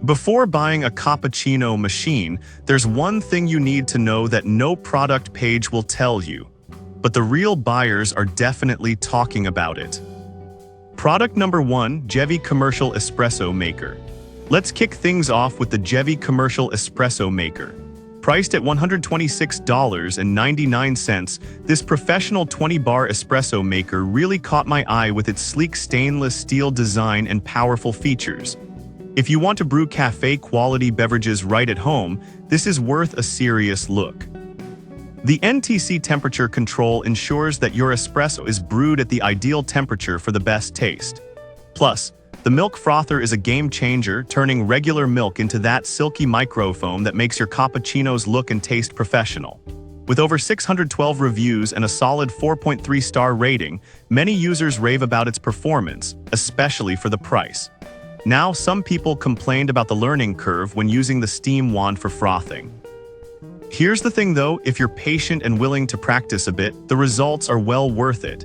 Before buying a cappuccino machine, there's one thing you need to know that no product page will tell you. But the real buyers are definitely talking about it. Product number 1, Jevi Commercial Espresso Maker. Let's kick things off with the Jevi Commercial Espresso Maker. Priced at $126.99, this professional 20-bar espresso maker really caught my eye with its sleek stainless steel design and powerful features. If you want to brew cafe-quality beverages right at home, this is worth a serious look. The NTC temperature control ensures that your espresso is brewed at the ideal temperature for the best taste. Plus, the milk frother is a game changer, turning regular milk into that silky microfoam that makes your cappuccinos look and taste professional. With over 612 reviews and a solid 4.3-star rating, many users rave about its performance, especially for the price. Now, some people complained about the learning curve when using the steam wand for frothing. Here's the thing though, if you're patient and willing to practice a bit, the results are well worth it.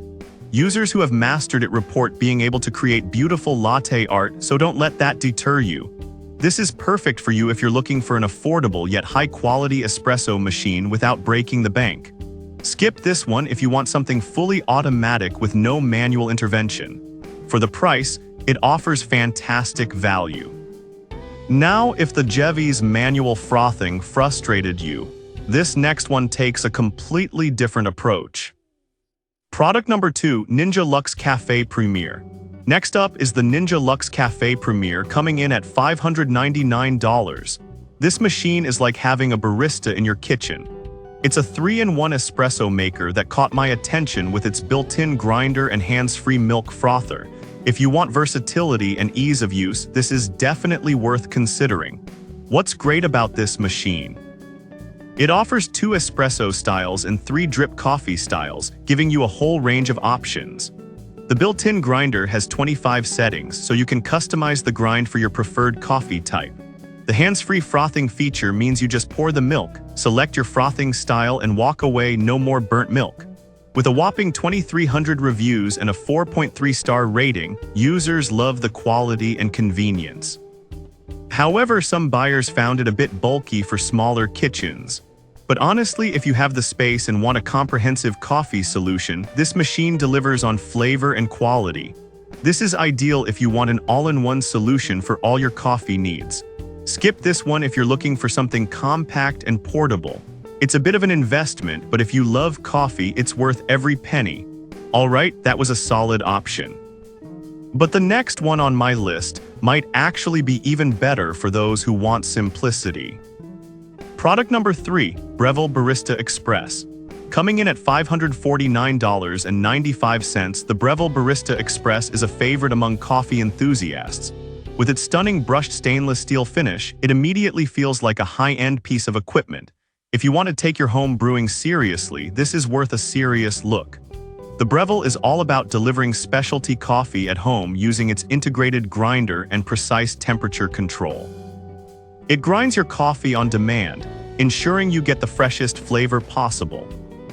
Users who have mastered it report being able to create beautiful latte art, so don't let that deter you. This is perfect for you if you're looking for an affordable yet high-quality espresso machine without breaking the bank. Skip this one if you want something fully automatic with no manual intervention. For the price, it offers fantastic value. Now, if the Jevi's manual frothing frustrated you, this next one takes a completely different approach. Product number 2, Ninja Luxe Cafe Premier. Next up is the Ninja Luxe Cafe Premier, coming in at $599. This machine is like having a barista in your kitchen. It's a 3-in-1 espresso maker that caught my attention with its built-in grinder and hands-free milk frother. If you want versatility and ease of use, this is definitely worth considering. What's great about this machine? It offers 2 espresso styles and 3 drip coffee styles, giving you a whole range of options. The built-in grinder has 25 settings, so you can customize the grind for your preferred coffee type. The hands-free frothing feature means you just pour the milk, select your frothing style, and walk away, no more burnt milk. With a whopping 2,300 reviews and a 4.3-star rating, users love the quality and convenience. However, some buyers found it a bit bulky for smaller kitchens. But honestly, if you have the space and want a comprehensive coffee solution, this machine delivers on flavor and quality. This is ideal if you want an all-in-one solution for all your coffee needs. Skip this one if you're looking for something compact and portable. It's a bit of an investment, but if you love coffee, it's worth every penny. Alright, that was a solid option. But the next one on my list might actually be even better for those who want simplicity. Product number 3, Breville Barista Express. Coming in at $549.95, the Breville Barista Express is a favorite among coffee enthusiasts. With its stunning brushed stainless steel finish, it immediately feels like a high-end piece of equipment. If you want to take your home brewing seriously, this is worth a serious look. The Breville is all about delivering specialty coffee at home using its integrated grinder and precise temperature control. It grinds your coffee on demand, ensuring you get the freshest flavor possible.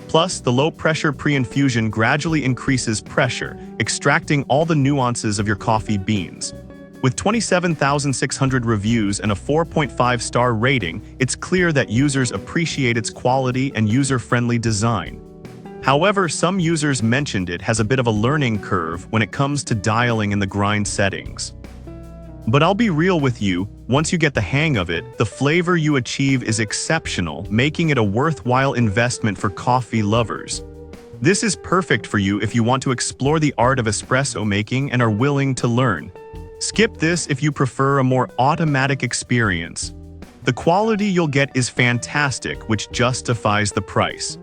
Plus, the low-pressure pre-infusion gradually increases pressure, extracting all the nuances of your coffee beans. With 27,600 reviews and a 4.5-star rating, it's clear that users appreciate its quality and user-friendly design. However, some users mentioned it has a bit of a learning curve when it comes to dialing in the grind settings. But I'll be real with you, once you get the hang of it, the flavor you achieve is exceptional, making it a worthwhile investment for coffee lovers. This is perfect for you if you want to explore the art of espresso making and are willing to learn. Skip this if you prefer a more automatic experience. The quality you'll get is fantastic, which justifies the price.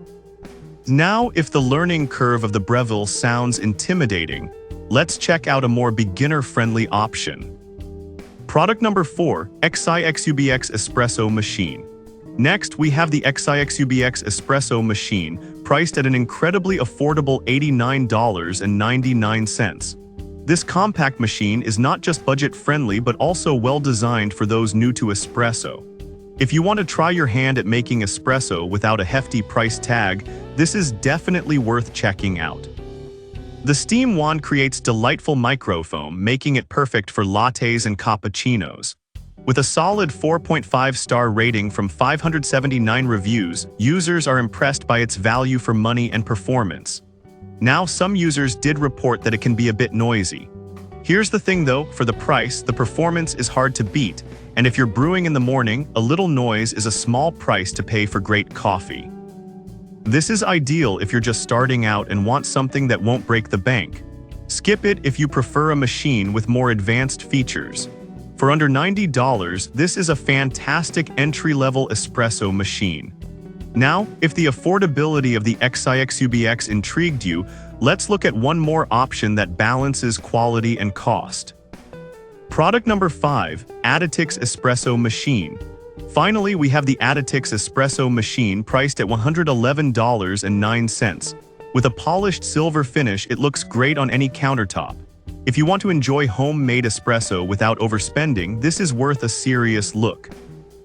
Now, if the learning curve of the Breville sounds intimidating, let's check out a more beginner-friendly option. Product number 4, XIXUBX Espresso Machine. Next, we have the XIXUBX Espresso Machine, priced at an incredibly affordable $89.99. This compact machine is not just budget-friendly but also well-designed for those new to espresso. If you want to try your hand at making espresso without a hefty price tag, this is definitely worth checking out. The steam wand creates delightful microfoam, making it perfect for lattes and cappuccinos. With a solid 4.5-star rating from 579 reviews, users are impressed by its value for money and performance. Now, some users did report that it can be a bit noisy. Here's the thing though, for the price, the performance is hard to beat, and if you're brewing in the morning, a little noise is a small price to pay for great coffee. This is ideal if you're just starting out and want something that won't break the bank. Skip it if you prefer a machine with more advanced features. For under $90, this is a fantastic entry-level espresso machine. Now, if the affordability of the XIXUBX intrigued you, let's look at one more option that balances quality and cost. Product number 5, Aditix Espresso Machine. Finally, we have the Aditix Espresso Machine priced at $111.09. With a polished silver finish, it looks great on any countertop. If you want to enjoy homemade espresso without overspending, this is worth a serious look.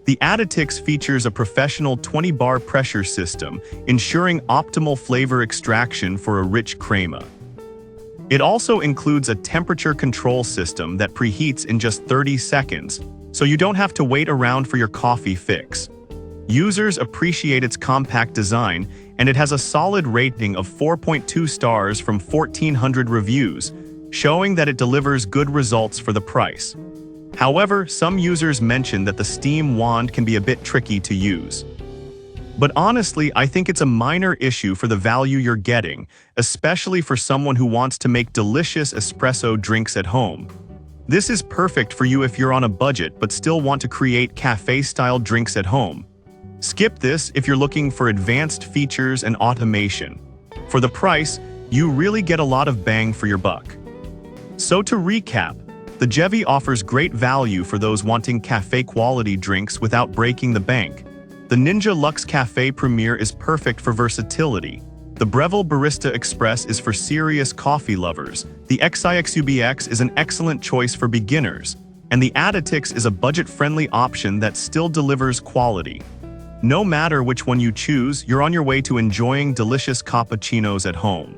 The Aditix features a professional 20-bar pressure system, ensuring optimal flavor extraction for a rich crema. It also includes a temperature control system that preheats in just 30 seconds, so you don't have to wait around for your coffee fix. Users appreciate its compact design, and it has a solid rating of 4.2 stars from 1,400 reviews, showing that it delivers good results for the price. However, some users mention that the steam wand can be a bit tricky to use. But honestly, I think it's a minor issue for the value you're getting, especially for someone who wants to make delicious espresso drinks at home. This is perfect for you if you're on a budget but still want to create cafe-style drinks at home. Skip this if you're looking for advanced features and automation. For the price, you really get a lot of bang for your buck. So to recap, the Jevi offers great value for those wanting cafe-quality drinks without breaking the bank. The Ninja Luxe Cafe Premier is perfect for versatility. The Breville Barista Express is for serious coffee lovers. The XIXUBX is an excellent choice for beginners. And the Aditix is a budget-friendly option that still delivers quality. No matter which one you choose, you're on your way to enjoying delicious cappuccinos at home.